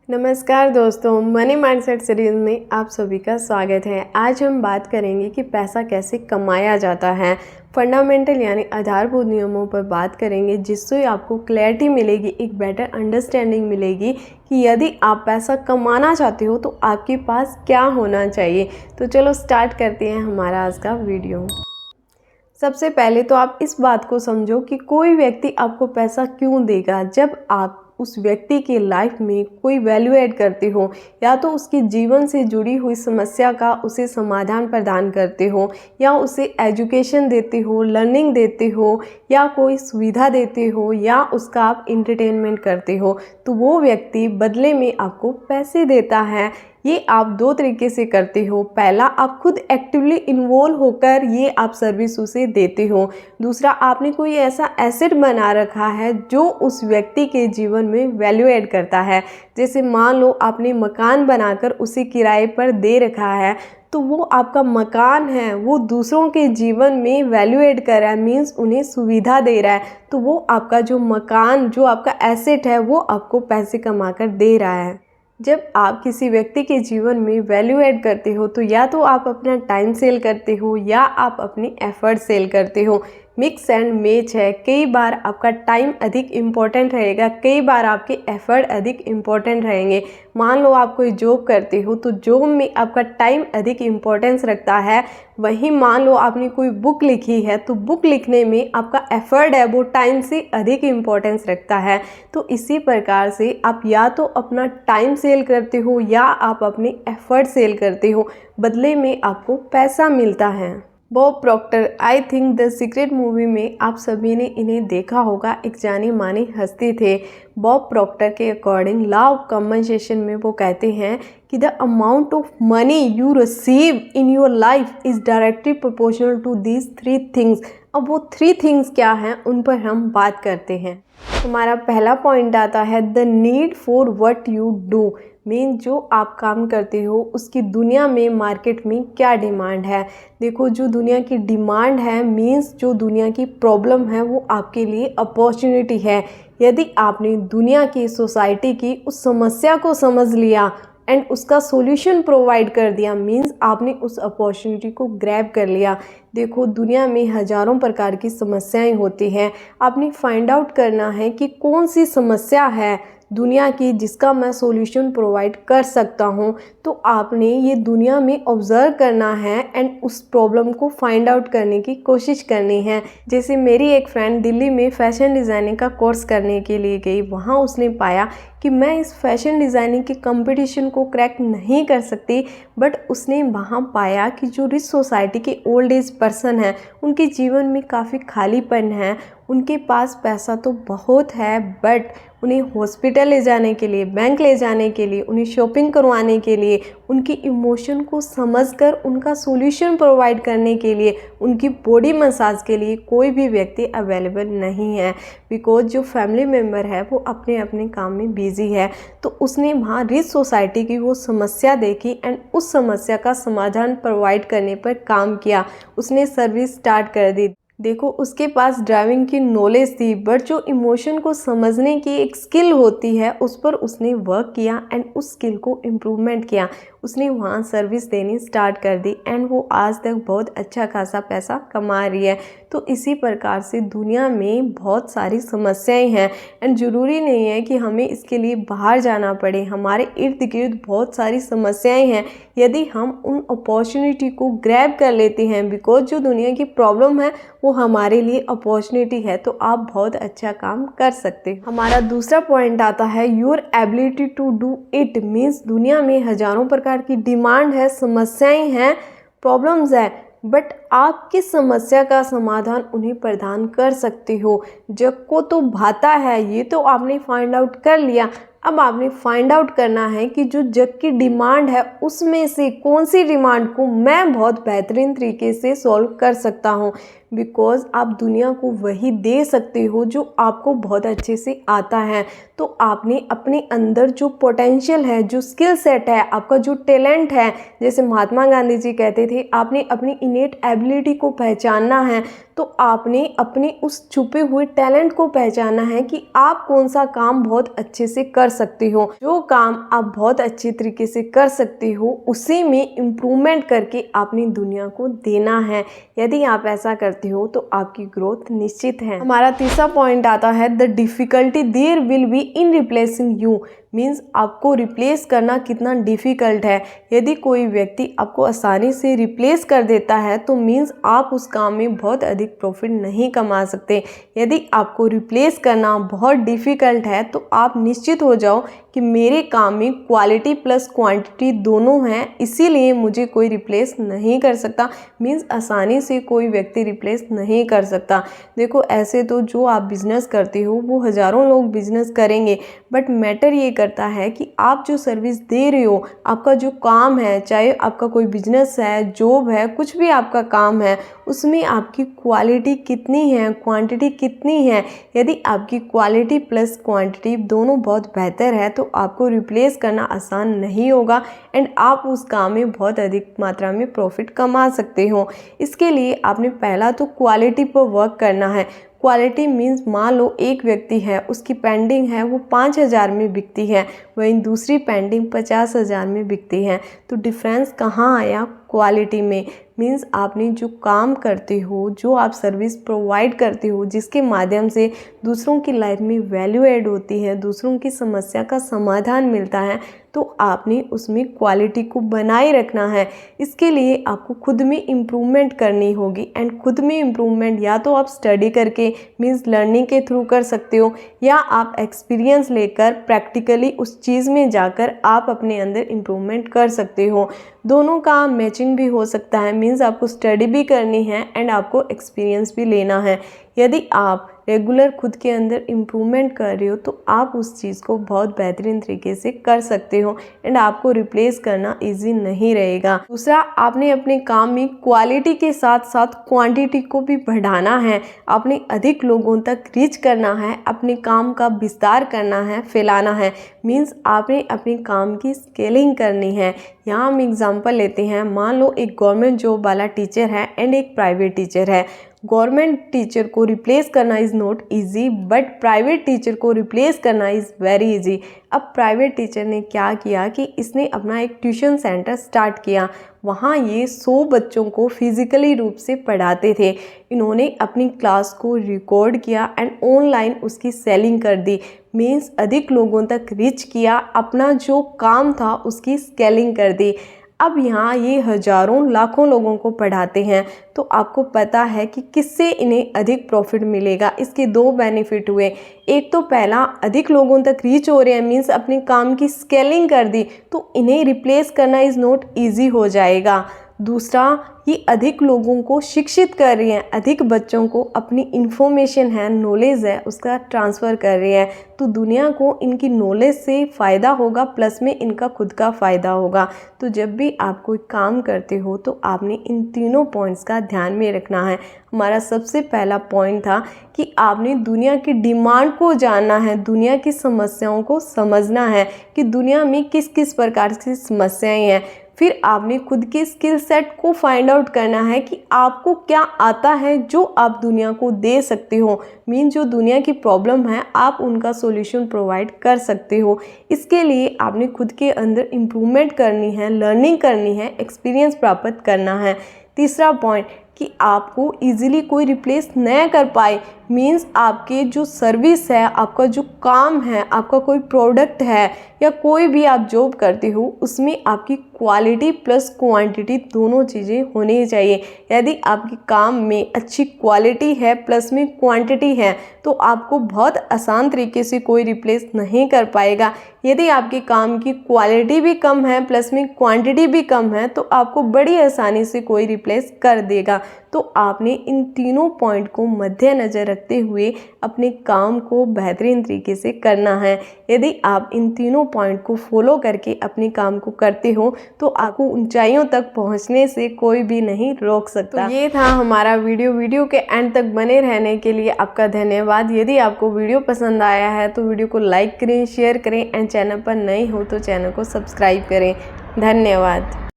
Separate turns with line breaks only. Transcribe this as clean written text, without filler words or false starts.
नमस्कार दोस्तों, money mindset series में आप सभी का स्वागत है। आज हम बात करेंगे कि पैसा कैसे कमाया जाता है। फंडामेंटल यानी आधारभूत नियमों पर बात करेंगे, जिससे आपको क्लैरिटी मिलेगी, एक बेटर अंडरस्टैंडिंग मिलेगी कि यदि आप पैसा कमाना चाहते हो तो आपके पास क्या होना चाहिए। तो चलो स्टार्ट करते हैं हमारा आज का वीडियो। सबसे पहले तो आप इस बात को समझो कि कोई व्यक्ति आपको पैसा क्यों देगा। जब आप उस व्यक्ति के लाइफ में कोई वैल्यू ऐड करते हो या तो उसके जीवन से जुड़ी हुई समस्या का उसे समाधान प्रदान करते हो, या उसे एजुकेशन देते हो, लर्निंग देते हो, या कोई सुविधा देते हो, या उसका आप इंटरटेनमेंट करते हो, तो वो व्यक्ति बदले में आपको पैसे देता है। ये आप दो तरीके से करते हो। पहला, आप खुद एक्टिवली इन्वॉल्व होकर ये आप सर्विस उसे देते हो। दूसरा, आपने कोई ऐसा एसेट बना रखा है जो उस व्यक्ति के जीवन में वैल्यू ऐड करता है। जैसे मान लो आपने मकान बनाकर उसे किराए पर दे रखा है, तो वो आपका मकान है, वो दूसरों के जीवन में वैल्यू ऐड कर रहा है, मीन्स उन्हें सुविधा दे रहा है। तो वो आपका जो मकान, जो आपका एसेट है, वो आपको पैसे कमाकर दे रहा है। जब आप किसी व्यक्ति के जीवन में वैल्यू ऐड करते हो तो या तो आप अपना टाइम सेल करते हो या आप अपनी एफर्ट सेल करते हो। मिक्स एंड मैच है। कई बार आपका टाइम अधिक इम्पोर्टेंट रहेगा, कई बार आपके एफर्ट अधिक इम्पोर्टेंट रहेंगे। मान लो आप कोई जॉब करते हो तो जॉब में आपका टाइम अधिक इम्पोर्टेंस रखता है। वहीं मान लो आपने कोई बुक लिखी है तो बुक लिखने में आपका एफर्ट है वो टाइम से अधिक इम्पोर्टेंस रखता है। तो इसी प्रकार से आप या तो अपना टाइम सेल करते हो या आप अपने एफर्ट सेल करते हो, बदले में आपको पैसा मिलता है। Bob Procter, I think the secret movie में आप सभी ने इन्हें देखा होगा, एक जाने माने हस्ती थे। बॉब प्रॉक्टर के अकॉर्डिंग लॉ ऑफ कंपनसेशन में वो कहते हैं कि the amount of money you receive in your life is directly proportional to these 3 things. अब वो 3 थिंग्स क्या हैं उन पर हम बात करते हैं। हमारा पहला पॉइंट आता है the need for what you do, mean जो आप काम करते हो उसकी दुनिया में, मार्केट में क्या डिमांड है। देखो, जो दुनिया की डिमांड है मीन्स जो दुनिया की प्रॉब्लम है वो आपके लिए अपॉर्चुनिटी है। यदि आपने दुनिया की, सोसाइटी की उस समस्या को समझ लिया एंड उसका सॉल्यूशन प्रोवाइड कर दिया, मीन्स आपने उस अपॉर्चुनिटी को ग्रैब कर लिया। देखो, दुनिया में हज़ारों प्रकार की समस्याएं होती हैं। आपने फाइंड आउट करना है कि कौन सी समस्या है दुनिया की जिसका मैं सॉल्यूशन प्रोवाइड कर सकता हूँ। तो आपने ये दुनिया में ऑब्ज़र्व करना है एंड उस प्रॉब्लम को फाइंड आउट करने की कोशिश करनी है। जैसे मेरी एक फ्रेंड दिल्ली में फ़ैशन डिज़ाइनिंग का कोर्स करने के लिए गई। वहाँ उसने पाया कि मैं इस फैशन डिज़ाइनिंग के कंपटीशन को क्रैक नहीं कर सकती, बट उसने वहाँ पाया कि जो रिच सोसाइटी के ओल्ड एज पर्सन हैं उनके जीवन में काफ़ी खालीपन है। उनके पास पैसा तो बहुत है, बट उन्हें हॉस्पिटल ले जाने के लिए, बैंक ले जाने के लिए, उन्हें शॉपिंग करवाने के लिए, उनकी इमोशन को समझकर उनका सॉल्यूशन प्रोवाइड करने के लिए, उनकी बॉडी मसाज के लिए कोई भी व्यक्ति अवेलेबल नहीं है। बिकॉज जो फैमिली मेम्बर है वो अपने अपने काम में बिजी है। तो उसने वहाँ रिच सोसाइटी की वो समस्या देखी एंड उस समस्या का समाधान प्रोवाइड करने पर काम किया। उसने सर्विस स्टार्ट कर दी। देखो, उसके पास ड्राइविंग की नॉलेज थी, बट जो इमोशन को समझने की एक स्किल होती है उस पर उसने वर्क किया एंड उस स्किल को इम्प्रूवमेंट किया। उसने वहाँ सर्विस देनी स्टार्ट कर दी एंड वो आज तक बहुत अच्छा खासा पैसा कमा रही है। तो इसी प्रकार से दुनिया में बहुत सारी समस्याएं हैं एंड ज़रूरी नहीं है कि हमें इसके लिए बाहर जाना पड़े। हमारे इर्द गिर्द बहुत सारी समस्याएं हैं। यदि हम उन अपॉर्चुनिटी को ग्रैब कर लेते हैं, बिकॉज जो दुनिया की प्रॉब्लम है वो हमारे लिए अपॉर्चुनिटी है, तो आप बहुत अच्छा काम कर सकते हैं। हमारा दूसरा पॉइंट आता है your ability to do it, means दुनिया में हज़ारों प्रकार की डिमांड है, समस्याएं हैं, प्रॉब्लम्स है, बट आप किस समस्या का समाधान उन्हें प्रदान कर सकते हो। जग को तो भाता है, ये तो आपने फाइंड आउट कर लिया। अब आपने फाइंड आउट करना है कि जो जग की डिमांड है उसमें से कौन सी डिमांड को मैं बहुत बेहतरीन तरीके से सॉल्व कर सकता हूँ। बिकॉज़ आप दुनिया को वही दे सकते हो जो आपको बहुत अच्छे से आता है। तो आपने अपने अंदर जो पोटेंशियल है, जो स्किल सेट है, आपका जो टैलेंट है, जैसे महात्मा गांधी जी कहते थे, आपने अपनी इनेट एबिलिटी को पहचानना है। तो आपने अपने उस छुपे हुए टैलेंट को पहचानना है कि आप कौन सा काम बहुत अच्छे से कर सकते हो। जो काम आप बहुत अच्छे तरीके से कर सकते हो उसी में इम्प्रूवमेंट करके आपने दुनिया को देना है। यदि आप ऐसा करते हो तो आपकी ग्रोथ निश्चित है। हमारा तीसरा पॉइंट आता है the difficulty there will be in replacing you. Means आपको रिप्लेस करना कितना डिफ़िकल्ट है। यदि कोई व्यक्ति आपको आसानी से रिप्लेस कर देता है तो मीन्स आप उस काम में बहुत अधिक प्रॉफिट नहीं कमा सकते। यदि आपको रिप्लेस करना बहुत डिफ़िकल्ट है तो आप निश्चित हो जाओ कि मेरे काम में क्वालिटी प्लस क्वांटिटी दोनों हैं, इसीलिए मुझे कोई रिप्लेस नहीं कर सकता। मीन्स आसानी से कोई व्यक्ति रिप्लेस नहीं कर सकता। देखो, ऐसे तो जो आप बिज़नेस करते हो वो हज़ारों लोग बिज़नेस करेंगे, बट मैटर ये करता है कि आप जो सर्विस दे रहे हो, आपका जो काम है, चाहे आपका कोई बिजनेस है, जॉब है, कुछ भी आपका काम है, उसमें आपकी क्वालिटी कितनी है, क्वांटिटी कितनी है। यदि आपकी क्वालिटी प्लस क्वांटिटी दोनों बहुत बेहतर है तो आपको रिप्लेस करना आसान नहीं होगा एंड आप उस काम में बहुत अधिक मात्रा में प्रॉफिट कमा सकते हो। इसके लिए आपने पहला तो क्वालिटी पर वर्क करना है। क्वालिटी मीन्स मान लो एक व्यक्ति है, उसकी पेंडिंग है वो 5,000 में बिकती है, वहीं दूसरी पेंडिंग 50,000 में बिकती है। तो डिफरेंस कहाँ आया? क्वालिटी में। मीन्स आपने जो काम करते हो, जो आप सर्विस प्रोवाइड करते हो, जिसके माध्यम से दूसरों की लाइफ में वैल्यू ऐड होती है, दूसरों की समस्या का समाधान मिलता है, तो आपने उसमें क्वालिटी को बनाए रखना है। इसके लिए आपको खुद में इम्प्रूवमेंट करनी होगी एंड खुद में इम्प्रूवमेंट या तो आप स्टडी करके मीन्स लर्निंग के थ्रू कर सकते हो, या आप एक्सपीरियंस लेकर प्रैक्टिकली उस चीज़ में जाकर आप अपने अंदर इम्प्रूवमेंट कर सकते हो। दोनों का मैचिंग भी हो सकता है। मीन्स आपको स्टडी भी करनी है एंड आपको एक्सपीरियंस भी लेना है। यदि आप रेगुलर खुद के अंदर इम्प्रूवमेंट कर रहे हो तो आप उस चीज़ को बहुत बेहतरीन तरीके से कर सकते हो एंड आपको रिप्लेस करना इजी नहीं रहेगा। दूसरा, आपने अपने काम में क्वालिटी के साथ साथ क्वांटिटी को भी बढ़ाना है। आपने अधिक लोगों तक रीच करना है, अपने काम का विस्तार करना है, फैलाना है। मीन्स आपने अपने काम की स्केलिंग करनी है। यहाँ हम एग्जांपल लेते हैं, मान लो एक गवर्नमेंट जॉब वाला टीचर है एंड एक प्राइवेट टीचर है। गवर्नमेंट टीचर को रिप्लेस करना is not easy, but private teacher को रिप्लेस करना इज़ वेरी इजी। अब प्राइवेट टीचर ने क्या किया कि इसने अपना एक ट्यूशन सेंटर स्टार्ट किया। वहाँ ये 100 बच्चों को फिजिकली रूप से पढ़ाते थे। इन्होंने अपनी क्लास को रिकॉर्ड किया एंड ऑनलाइन उसकी सेलिंग कर दी। मीन्स अधिक लोगों तक रीच किया, अपना जो काम था उसकी स्केलिंग कर दी। अब यहाँ ये हज़ारों लाखों लोगों को पढ़ाते हैं, तो आपको पता है कि किससे इन्हें अधिक प्रॉफिट मिलेगा। इसके दो बेनिफिट हुए। एक तो पहला, अधिक लोगों तक रीच हो रहे हैं, मीन्स अपने काम की स्केलिंग कर दी, तो इन्हें रिप्लेस करना इज़ नॉट ईजी हो जाएगा। दूसरा, ये अधिक लोगों को शिक्षित कर रही हैं, अधिक बच्चों को अपनी इन्फॉर्मेशन है, नॉलेज है, उसका ट्रांसफ़र कर रही हैं। तो दुनिया को इनकी नॉलेज से फ़ायदा होगा, प्लस में इनका खुद का फ़ायदा होगा। तो जब भी आप कोई काम करते हो तो आपने इन तीनों पॉइंट्स का ध्यान में रखना है। हमारा सबसे पहला पॉइंट था कि आपने दुनिया की डिमांड को जानना है, दुनिया की समस्याओं को समझना है कि दुनिया में किस किस प्रकार की समस्याएं हैं। फिर आपने खुद के स्किल सेट को फाइंड आउट करना है कि आपको क्या आता है जो आप दुनिया को दे सकते हो। मीन जो दुनिया की प्रॉब्लम है आप उनका सॉल्यूशन प्रोवाइड कर सकते हो। इसके लिए आपने खुद के अंदर इम्प्रूवमेंट करनी है, लर्निंग करनी है, एक्सपीरियंस प्राप्त करना है। तीसरा पॉइंट कि आपको इजीली कोई रिप्लेस न कर पाए। मीन्स आपके जो सर्विस है, आपका जो काम है, आपका कोई प्रोडक्ट है या कोई भी आप जॉब करते हो, उसमें आपकी क्वालिटी प्लस क्वांटिटी दोनों चीज़ें होनी चाहिए। यदि आपके काम में अच्छी क्वालिटी है प्लस में क्वांटिटी है तो आपको बहुत आसान तरीके से कोई रिप्लेस नहीं कर पाएगा। यदि आपके काम की क्वालिटी भी कम है प्लस में क्वांटिटी भी कम है तो आपको बड़ी आसानी से कोई रिप्लेस कर देगा। तो आपने इन तीनों पॉइंट को मद्देनज़र रखते हुए अपने काम को बेहतरीन तरीके से करना है। यदि आप इन तीनों पॉइंट को फॉलो करके अपने काम को करते हो तो आपको ऊंचाइयों तक पहुंचने से कोई भी नहीं रोक सकता। तो ये था हमारा वीडियो के एंड तक बने रहने के लिए आपका धन्यवाद। यदि आपको वीडियो पसंद आया है तो वीडियो को लाइक करें, शेयर करें एंड चैनल पर नए हो तो चैनल को सब्सक्राइब करें। धन्यवाद।